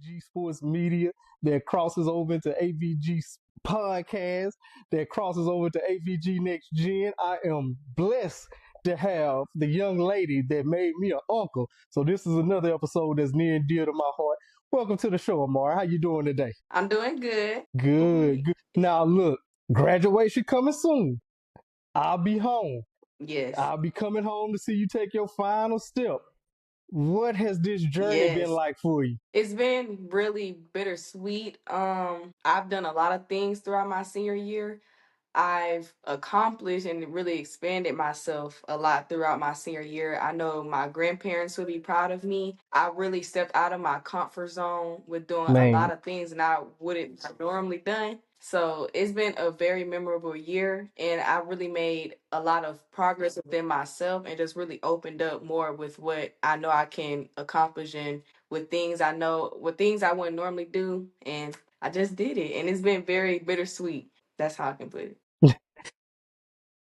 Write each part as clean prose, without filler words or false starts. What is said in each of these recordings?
AVG Sports Media, that crosses over into AVG Podcast, that crosses over to AVG Next Gen. I am blessed to have the young lady that made me an uncle. So this is another episode that's near and dear to my heart. Welcome to the show, Amari. How you doing today? I'm doing good. Good, good. Now look, graduation coming soon. I'll be home. Yes. I'll be coming home to see you take your final step. What has this journey been Yes. like for you? It's been really bittersweet. I've done a lot of things throughout my senior year. I've accomplished and really expanded myself a lot throughout my senior year. I know my grandparents would be proud of me. I really stepped out of my comfort zone with doing a lot Man, of things that I wouldn't have normally done. So it's been a very memorable year, and I really made a lot of progress within myself and just really opened up more with what I know I can accomplish and with things I wouldn't normally do. And I just did it, and it's been very bittersweet. That's how I can put it.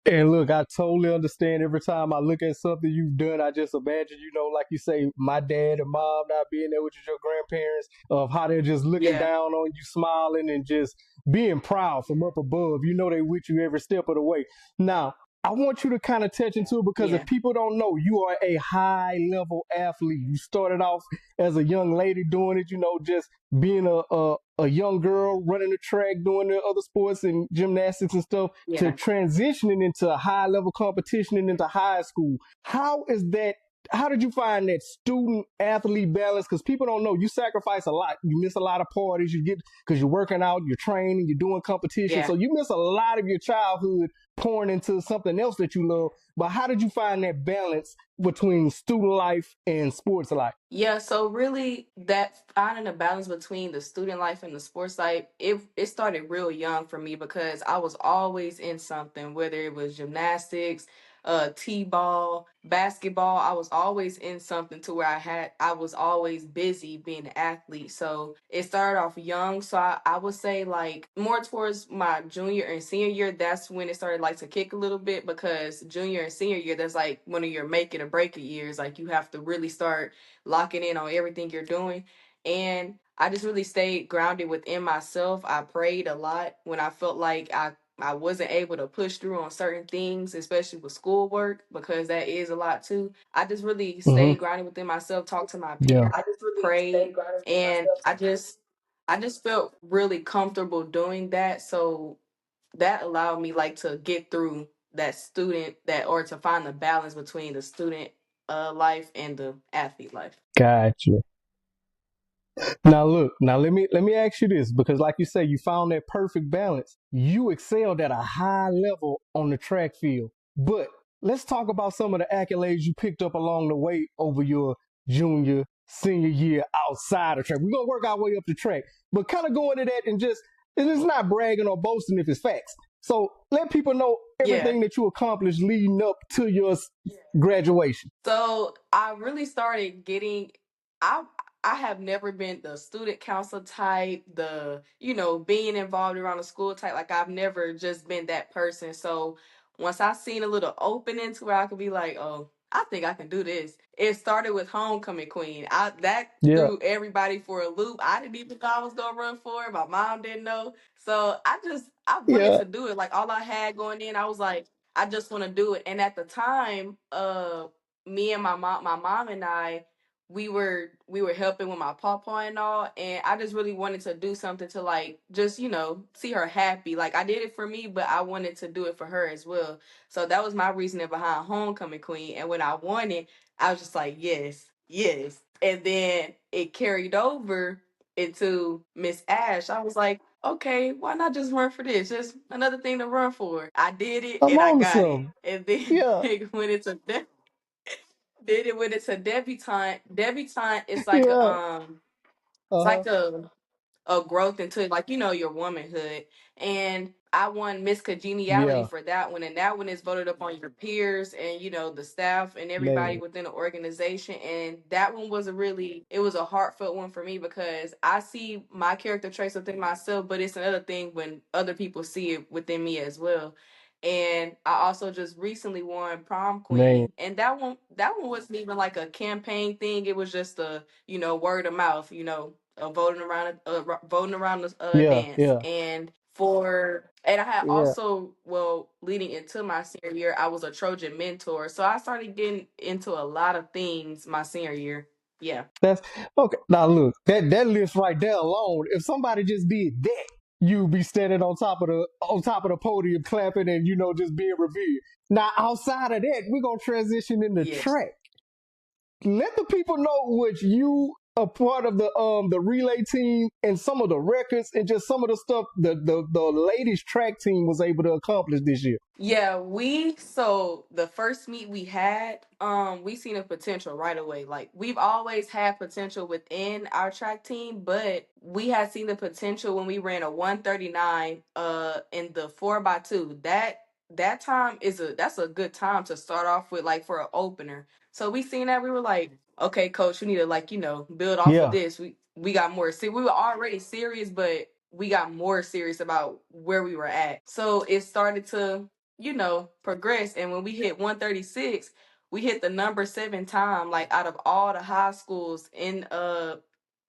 and look, I totally understand. Every time I look at something you've done, I just imagine, like you say, my dad and mom not being there, which is your grandparents, of how they're just looking Yeah, down on you, smiling, and just being proud from up above. You know they with you every step of the way. Now, I want you to kind of touch into it because if yeah, people don't know, you are a high level athlete. You started off as a young lady doing it, just being a young girl running the track, doing the other sports and gymnastics and stuff, to yeah. transitioning into a high level competition and into high school. How is that? How did you find that student athlete balance? Because people don't know you sacrifice a lot. You miss a lot of parties. You get because you're working out, you're training, you're doing competition. Yeah. So you miss a lot of your childhood pouring into something else that you love. But how did you find that balance between student life and sports life? Yeah, so really that finding a balance between the student life and the sports life, it started real young for me because I was always in something, whether it was gymnastics, t-ball, basketball. I was always in something to where I was always busy being an athlete. So it started off young. So I would say like more towards my junior and senior year, that's when it started like to kick a little bit because junior and senior year, that's like one of your make it or break it years. Like you have to really start locking in on everything you're doing. And I just really stayed grounded within myself. I prayed a lot when I felt like I wasn't able to push through on certain things, especially with schoolwork, because that is a lot too. I just really Mm-hmm. stayed grounded within myself, talked to my Yeah. parents, prayed, and I just felt really comfortable doing that. So that allowed me like to get through that student that or to find the balance between the student life and the athlete life. Gotcha. Now look, now let me ask you this because like you say, you found that perfect balance. You excelled at a high level on the track field. But let's talk about some of the accolades you picked up along the way over your junior, senior year outside of track. We're gonna work our way up the track, but kind of go into that and it's not bragging or boasting if it's facts. So let people know Yeah. everything that you accomplished leading up to your graduation. So I really started getting I I have never been the student council type, the being involved around the school type. Like I've never just been that person. So once I seen a little opening to where I could be like, oh, I think I can do this. It started with homecoming queen. I that Yeah, threw everybody for a loop. I didn't even know I was gonna run for it. My mom didn't know. So I wanted yeah, to do it. Like all I had going in, I was like, I just want to do it. And at the time, me and my mom and I, we were helping with my papa and all, and I just really wanted to do something to like just see her happy. Like I did it for me, but I wanted to do it for her as well. So that was my reasoning behind homecoming queen. And when I won it, I was just like, yes, yes. And then it carried over into Miss Ash. I was like, okay, why not just run for this? Just another thing to run for. I did it I'm and I on to got it. something. And then Yeah, when it's a did it when it's a debutante. Debutante is like a yeah, it's uh-huh, like a growth into like your womanhood. And I won Miss Congeniality yeah, for that one, and that one is voted up on your peers and the staff and everybody man. within the organization. And that one was it was a heartfelt one for me because I see my character traits within myself, but it's another thing when other people see it within me as well. And I also just recently won prom Man, queen, and that one wasn't even like a campaign thing. It was just a word of mouth. voting around the Yeah, dance. yeah, And I had yeah. also, well, leading into my senior year, I was a Trojan mentor, so I started getting into a lot of things my senior year. Yeah. That's okay. Now look, that list right there alone, if somebody just did that, you'd be standing on top of the podium clapping and just being revered. Now outside of that, we're gonna transition into Yes. track. Let the people know what you a part of the relay team and some of the records and just some of the stuff the ladies track team was able to accomplish this year. Yeah, so the first meet we had, we seen a potential right away. Like we've always had potential within our track team, but we had seen the potential when we ran a 139 in the 4x2. That time that's a good time to start off with, like for an opener. So we seen that, we were like, okay, coach, we need to, like, build off of Yeah, this. We got more. See, we were already serious, but we got more serious about where we were at. So it started to, progress. And when we hit 136, we hit the number 7 time, like out of all the high schools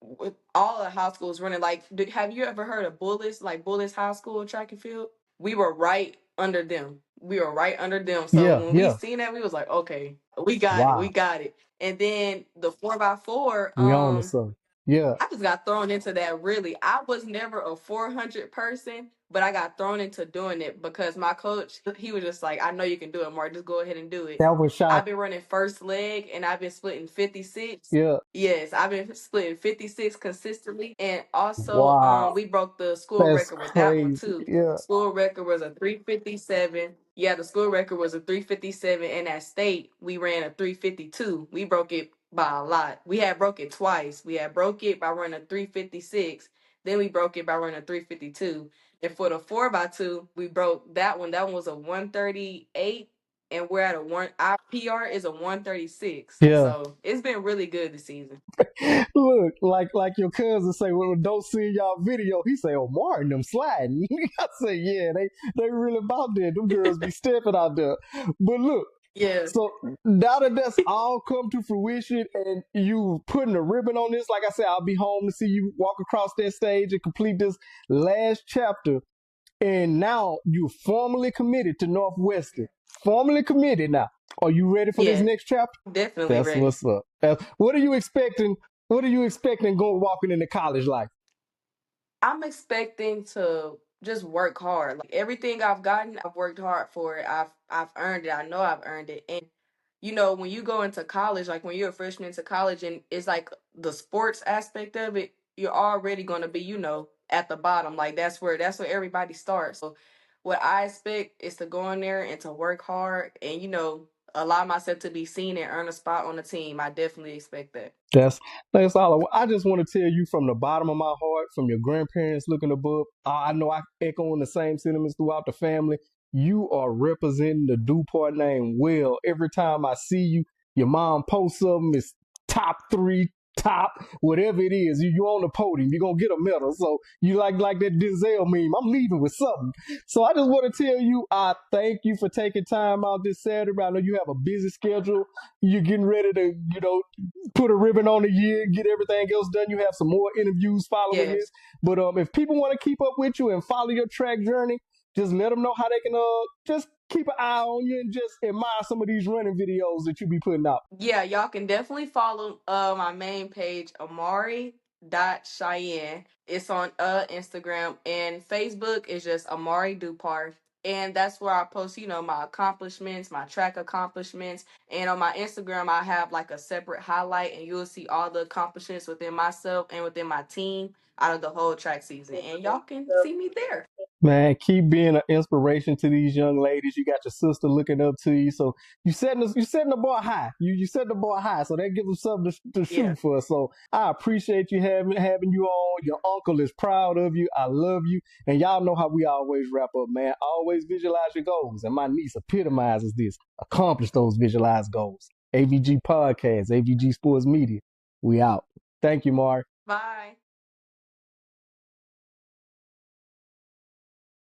with all the high schools running. Like, have you ever heard of Bullis, like Bullis High School track and field? We were right under them. We were right under them. So yeah, when we yeah. seen that, we was like, okay, we got it. We Wow. got it. And then the 4x4, We on to something. Yeah. I just got thrown into that, really. I was never a 400 person, but I got thrown into doing it because my coach, he was just like, I know you can do it, Mark. Just go ahead and do it. That was I've shot. been running first leg and I've been splitting 56. Yeah. Yes, I've been splitting 56 consistently. And also, Wow. we broke the school That's record with that one crazy. too. Yeah. School record was a 357. Yeah, the school record was a 357, and at state we ran a 352. We broke it by a lot. We had broke it twice. We had broke it by running a 356. Then we broke it by running a 352. And for the 4x2, we broke that one. That one was a 138, and we're at a one. Our PR is a 136. Yeah. So it's been really good this season. Look, like your cousin say, well, don't see y'all video. He say, oh, Martin, them sliding. I say, yeah, they really about that. Them girls be stepping out there. But look, Yeah. so now that that's all come to fruition and you putting a ribbon on this, like I said, I'll be home to see you walk across that stage and complete this last chapter. And now you're formally committed to Northwestern. Formally committed now. Are you ready for this Yes, next chapter? definitely That's ready. what's up. What are you expecting? What are you expecting going walking into college life? I'm expecting to just work hard. Like everything I've gotten, I've worked hard for it. I've earned it. I know I've earned it. And when you go into college, like when you're a freshman into college, and it's like the sports aspect of it, you're already going to be, at the bottom. Like that's where everybody starts. So what I expect is to go in there and to work hard and, allow myself to be seen and earn a spot on the team. I definitely expect that. That's that's all. I just want to tell you from the bottom of my heart, from your grandparents looking above. I know I echoing the same sentiments throughout the family. You are representing the Dupar name well. Every time I see you, your mom posts something. It's top three, top whatever it is. You on the podium. You're gonna get a medal. So you like that Denzel meme. I'm leaving with something. So I just want to tell you, I thank you for taking time out this Saturday. I know you have a busy schedule. You're getting ready to, put a ribbon on the year, get everything else done. You have some more interviews following this. Yes. But if people want to keep up with you and follow your track journey, just let them know how they can just keep an eye on you and just admire some of these running videos that you be putting out. Yeah, y'all can definitely follow my main page, Amari.Cheyenne. It's on Instagram, and Facebook is just Amari Dupar. And that's where I post, my accomplishments, my track accomplishments. And on my Instagram, I have like a separate highlight, and you'll see all the accomplishments within myself and within my team out of the whole track season. And y'all can see me there. Man, keep being an inspiration to these young ladies. You got your sister looking up to you, so you setting the bar high. You set the bar high, so that gives them something to Yeah. shoot for. So I appreciate you having you on. Your uncle is proud of you. I love you, and y'all know how we always wrap up, man. Always visualize your goals, and my niece epitomizes this. Accomplish those visualized goals. AVG Podcast, AVG Sports Media. We out. Thank you, Mark. Bye.